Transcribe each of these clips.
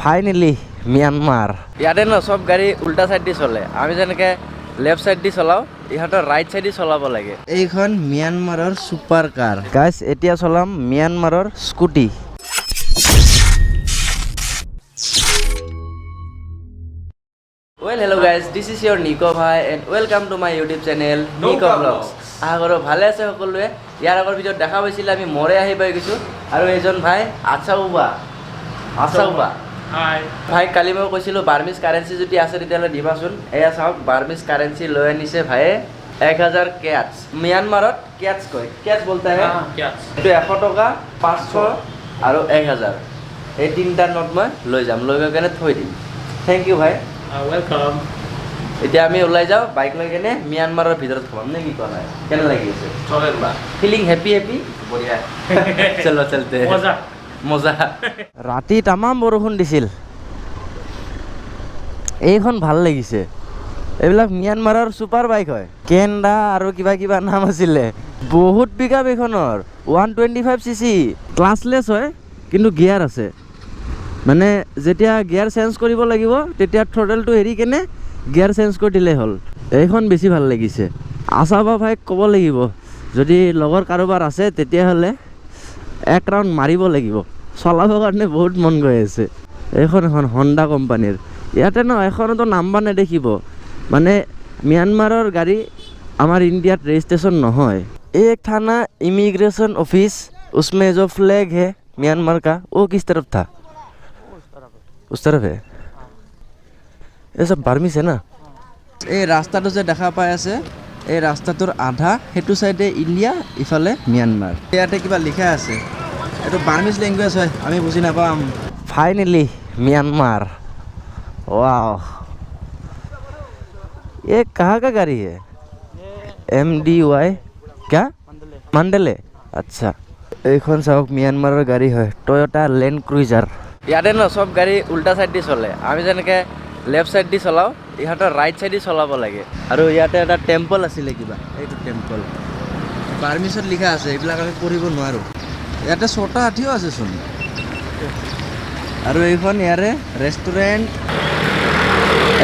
Finally Myanmar. ইয়াতে ন সব গাড়ী উল্টা সাইড দি চলে, আমি যেনেকে লেফট সাইড দি চলাও ইহঁতৰ ৰাইট সাইড দি চলাব লাগে। এইখন ম্যানমাৰৰ ছুপাৰ কাৰ গাইজ, এতিয়া চলাম ম্যানমাৰৰ scooty. Well, hello guys, this is your Nico bhai and welcome to my YouTube channel Nico Vlogs. আশা কৰোঁ ভালে আছে সকলোৱে। ইয়াৰ আগৰ ভিডিঅ'ত দেখা পাইছিলে আমি মৰে আহি পাই গৈছোঁ আৰু এইজন ভাই আছাউবা ভাই, কালি মই কৈছিলোঁ বাৰ্মিজ কাৰেঞ্চি যদি আছে তেতিয়াহ'লে দিবাচোন। এয়া চাওক, বাৰ্মিজ কাৰেঞ্চি লৈ আনিছে ভাইয়ে 1000 কেটছ। ম্যানমাৰত কেটছ কয়, কেটছ বলতে হে এইটো 100 টকা, 500 আৰু 1000। এই তিনিটা নোট মই লৈ যাম, লৈ গৈ কেনে থৈ দিম। থেংক ইউ ভাই, वेलकम। এতিয়া আমি ওলাই যাওঁ বাইক লৈ কেনে ম্যানমাৰৰ ভিতৰত সোমাম নে কি কোৱা? কেনে লাগি আছে? चलें बा। ফিলিং হেপি হেপি বঢ়িয়া। চলো চলতে मजा। মজা। ৰাতি তামাম বৰষুণ দিছিল, এইখন ভাল লাগিছে। এইবিলাক ম্যানমাৰৰ ছুপাৰ বাইক হয়, কেনডা আৰু কিবা কিবা নাম আছিলে। বহুত পিকআপ এইখনৰ, 125cc। ক্লাছলেছ হয় কিন্তু গিয়াৰ আছে, মানে যেতিয়া গিয়াৰ চেঞ্জ কৰিব লাগিব তেতিয়া থ্ৰটেলটো এৰি কেনে গিয়াৰ চেঞ্জ কৰি দিলেই হ'ল। এইখন বেছি ভাল লাগিছে। আছাবা ভাইক ক'ব লাগিব যদি লগৰ কাৰোবাৰ আছে তেতিয়াহ'লে এক ৰাউণ্ড মাৰিব লাগিব, চলাবৰ কাৰণে বহুত মন গৈ আছে। এইখন হণ্ডা কোম্পানীৰ। ইয়াতে ন এখনতো নাম্বাৰ নেদেখিব, মানে ম্যানমাৰৰ গাড়ী আমাৰ ইণ্ডিয়াত ৰেজিষ্ট্ৰেশ্যন নহয়। एक थाना इमिग्रेशन ऑफिस, उसमें जो फ्लैग है म्यांमार का वो किस तरफ था? उस तरफ है। ये सब बार्मिज है ना। এই ৰাস্তাটো যে দেখা পাই আছে, এই ৰাস্তাটোৰ আধা সেইটো চাইডে ইণ্ডিয়া, ইফালে ম্যানমাৰ। ইয়াতে কিবা লিখা আছে, এইটো বাৰ্মিজ লেংগুৱেজ হয়, আমি বুজি নাপাম। Finally Myanmar. वाह, ये कहाँ का गाड़ी है? MDY क्या? মাণ্ডেলে। আচ্ছা, এইখন চাওক ম্যানমাৰৰ গাড়ী হয়, টয়োটা লেণ্ড ক্ৰুইজাৰ। ইয়াতে ন সব গাড়ী উল্টা সাইড দি চলে, আমি যেনেকে লেফট সাইড দি চলাও ইহঁতৰ ৰাইট সাইড দি চলাব লাগে। আৰু ইয়াতে এটা টেম্পল আছিলে কিবা, এইটো টেম্পল বাৰ্মিজত লিখা আছে, এইবিলাক আমি পঢ়িব নোৱাৰোঁ। ইয়াতে ছটা হাতীও আছেচোন। আৰু এইখন ইয়াৰে ৰেষ্টুৰেণ্ট।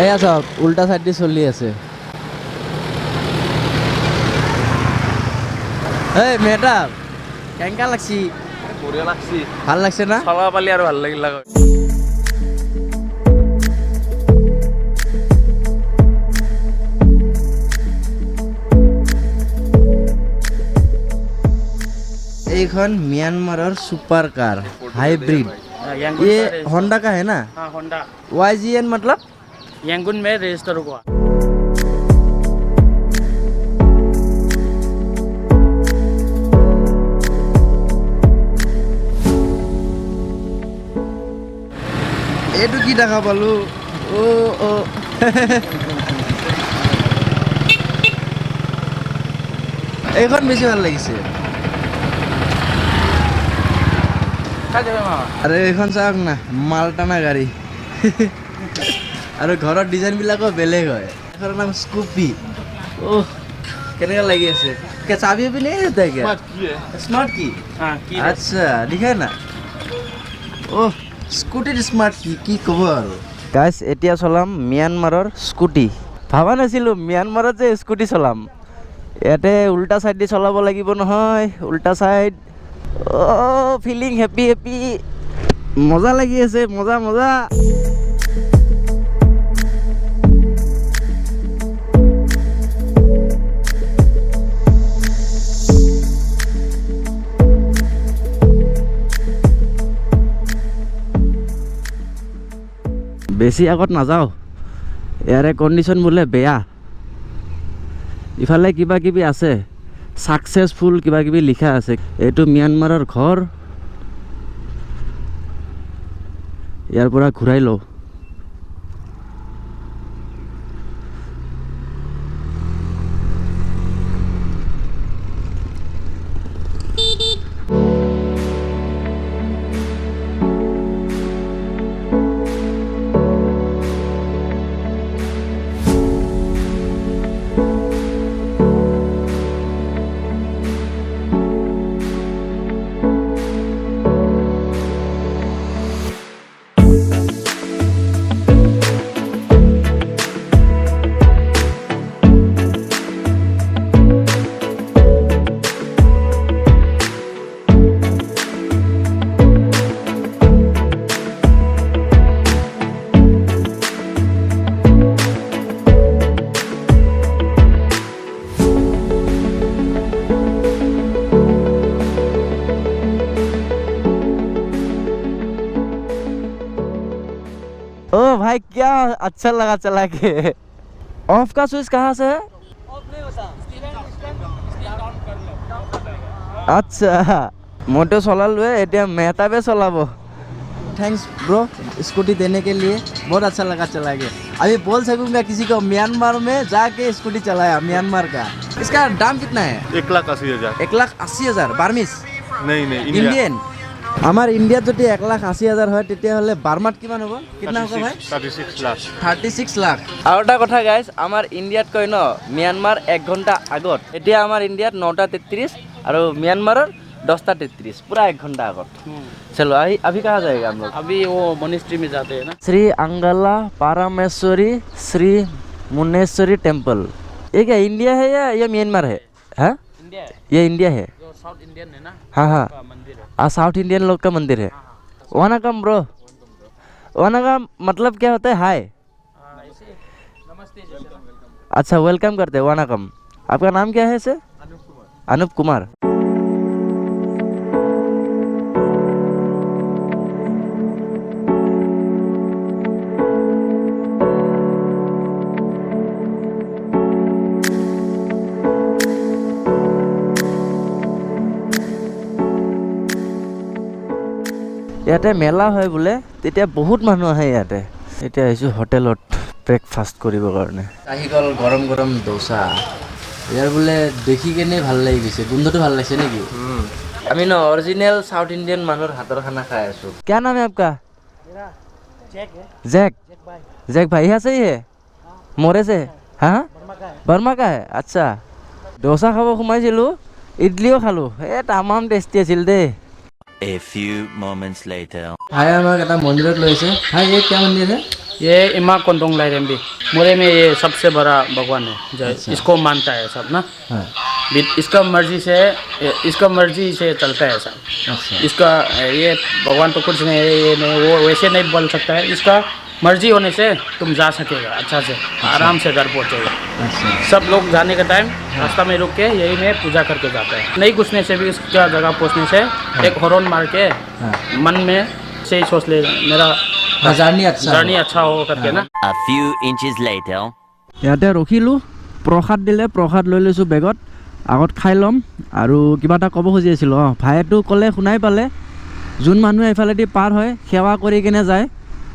এয়া চাওক উল্টা সাইড দি চলি আছে। এই মেডাম কেনেকা লাগছি? বঢ়িয়া লাগছি, ভাল লাগছে না? চলাব পালি আৰু ভাল লাগিল। এইখন म्यांमाৰৰ सुपर कार हाइब्रिड। ये होंडा का है ना? हाँ, होंडा। YGN मतलब यांगून में रजिस्टर हुआ। এইটো কি দেখা পালো? ও ও এইখন বেছি ভাল লাগিছে। আৰু এইখন চাওক না, মালটানা গাড়ী। আৰু ঘৰৰ ডিজাইনবিলাকো বেলেগ হয়। এইখনৰ নাম স্কুপি। অহ, কেনেকুৱা লাগি আছে? চাবি পিনে স্মাৰ্ট কি? हाँ, की আচ্ছা, দিখা না। অহ, স্কুটিৰ স্মাৰ্ট কি ক'ব আৰু। গাইজ, এতিয়া চলাম ম্যানমাৰৰ স্কুটি। ভাবা নাছিলোঁ ম্যানমাৰত যে স্কুটি চলাম। ইয়াতে উল্টা চাইড দি চলাব লাগিব নহয়, উল্টা চাইড। ফিলিং হেপি হেপি, মজা লাগি আছে, মজা মজা। বেছি আগত নাযাওঁ, ইয়াৰে কণ্ডিশ্যন বোলে বেয়া। ইফালে কিবা কিবি আছে, ছাকচেছফুল কিবা কিবি লিখা আছে। এইটো ম্যানমাৰৰ ঘৰ, ইয়াৰ পৰা ঘূৰাই লওঁ। ओ भाई क्या अच्छा लगा चला के। ऑफ का स्विच कहाँ से है? আচ্ছা मोटो चलालो एटिया मेहताबे चलाबो। थैंक्स ब्रो स्कूटी देने के लिए, बहुत अच्छा लगा चला के। अभी बोल सकूंगा किसी को म्यांमार में जाके स्कूटी चलाया म्यांमार का। इसका दाम कितना है? 1,80,000 1,80,000 বার্মিজ नहीं इंडिया ইন্ডিয়ান। আমার ইন্ডিয়াত যদি 1,80,000 হয় তেতিয়াহ'লে বার্মাত কিমান হ'ব? কিমান হ'ব ভাই? 36 लाख 36 লাখ। আৰু এটা কথা গাইজ, আমাৰ ইণ্ডিয়াত কয় ন ম্যানমাৰ 1 ঘণ্টা আগত, এতিয়া আমাৰ ইণ্ডিয়াত 9:33 আৰু म्यांमाৰৰ 10:33, पूरा 1 घंटा আগত। चलो अभी कहाँ जाएगा हम लोग? अभी वो मोनिस्ट्री में जाते हैं ना। श्री अंगला पारामेश्वरी श्री मुनेश्वरी टेम्पल। ये क्या इंडिया है या ये म्यांमार है? हाँ इंडिया है, ये इंडिया है। जो साउथ इंडियन है ना, हाँ हाँ का मंदिर है। साउथ इंडियन लोग का मंदिर है। वनकम ब्रो। वनकम मतलब क्या होता है? हाय। ऐसे नमस्ते जैसे ना। अच्छा वेलकम करते हैं, वनकम। आपका नाम क्या है सर? अनूप कुमार। ইয়াতে মেলা হয় বোলে, তেতিয়া বহুত মানুহ আহে ইয়াতে। এতিয়া আহিছোঁ হোটেলত ব্ৰেকফাষ্ট কৰিবৰ কাৰণে। আহি গ'ল গৰম গৰম দোচা। ইয়াৰ বোলে দেখি কেনে ভাল লাগি গৈছে, গোন্ধটো ভাল লাগিছে নেকি? আমি ন অৰিজিনেল সাউথ ইণ্ডিয়ান মানুহৰ হাতৰ খানা খাই আছোঁ। क्या नाम है आपका? जैक। जैक भाई यहाँ से ही है? मोरे से? हाँ बर्मा का है। अच्छा डोसा খাব সোমাইছিলোঁ, ইডলিও খালোঁ, তামাম টেষ্টি আছিল দেই। A few moments later. भाई আমাক এটা মন্দিৰত লৈ আছে। भाई ये क्या मंदिर है? ये इमा कोंडोंग लाइरेम्बी मोरे में ये सबसे बड़ा भगवान है जो इसको मानता है सब ना। हाँ इसका मर्जी से चलता है सब। अच्छा इसका ये भगवान तो कुछ नहीं है, ये नहीं वो वैसे नहीं बोल सकता है। इसका मर्जी होने से तुम जा सकेगा अच्छा से, आराम से घर पहुँचेगा। अच्छा सब लोग जाने के टाइम रास्ता में रुक के यही में पूजा करके जाता है। नहीं घुसने से भी इसका जगह पहुँचने से एक हॉर्न मार के हाँ मन में से ही सोच ले मेरा জাৰ্ণি আচ্ছা जर्नी अच्छा हो करके ना। A few inches later. ইয়াতে ৰখিলোঁ, প্ৰসাদ দিলে, প্ৰসাদ লৈ লৈছোঁ বেগত। আগত খাই ল'ম আৰু কিবা এটা ক'ব খুজি আছিলোঁ। ভাইটো ক'লে শুনাই পালে, যোন মানুহে এইফালেদি পাৰ হয় সেৱা কৰি কিনে যায়,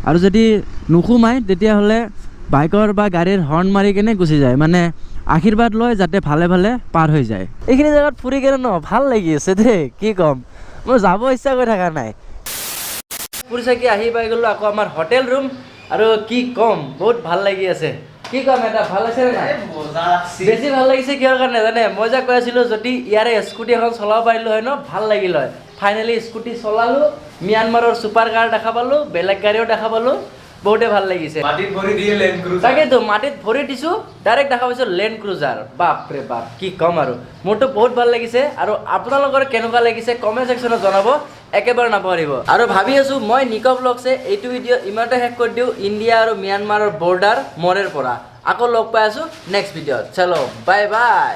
আৰু যদি নোসোমায় তেতিয়াহ'লে বাইকৰ বা গাড়ীৰ হৰ্ণ মাৰি কিনে গুচি যায়, মানে আশীৰ্বাদ লয় যাতে ভালে ভালে পাৰ হৈ যায়। এইখিনি জেগাত ফুৰি কিনে ন ভাল লাগি আছে দেই, কি ক'ম, মোৰ যাব ইচ্ছা কৰি থকা নাই। ফুৰি চাকি আহি পাই গ'লোঁ আকৌ আমাৰ হোটেল ৰুম, আৰু কি ক'ম বহুত ভাল লাগি আছে। কি ক'ম, এটা ভাল আছে নে নাই? বেছি ভাল লাগিছে কিহৰ কাৰণে জানে? মই যে কৈ আছিলোঁ যদি ইয়াৰে স্কুটি এখন চলাব পাৰিলোঁ হয় ন ভাল লাগিল হয়। ফাইনেলি স্কুটি চলালোঁ, ম্যানমাৰৰ ছুপাৰ কাৰ দেখা পালোঁ, বেলেগ গাড়ীও দেখা পালোঁ, বহুতে ভাল লাগিছে। তাকেতো মাটিত ভৰি দিছোঁ, ডাইৰেক্ট দেখা পাইছোঁ লেণ্ড ক্ৰুজাৰ। বাপৰে বাপ কি ক'ম আৰু, মোৰতো বহুত ভাল লাগিছে। আৰু আপোনালোকৰ কেনেকুৱা লাগিছে কমেণ্ট ছেকশ্যনত জনাব, একেবাৰে নাপাহৰিব। আৰু ভাবি আছোঁ মই নিক' ব্লগছে এইটো ভিডিঅ' ইমানতে শেষ কৰি দিওঁ ইণ্ডিয়া আৰু ম্যানমাৰৰ বৰ্ডাৰ মৰেৰ পৰা। আকৌ লগ পাই আছোঁ নেক্সট ভিডিঅ'ত। চলো বাই বাই।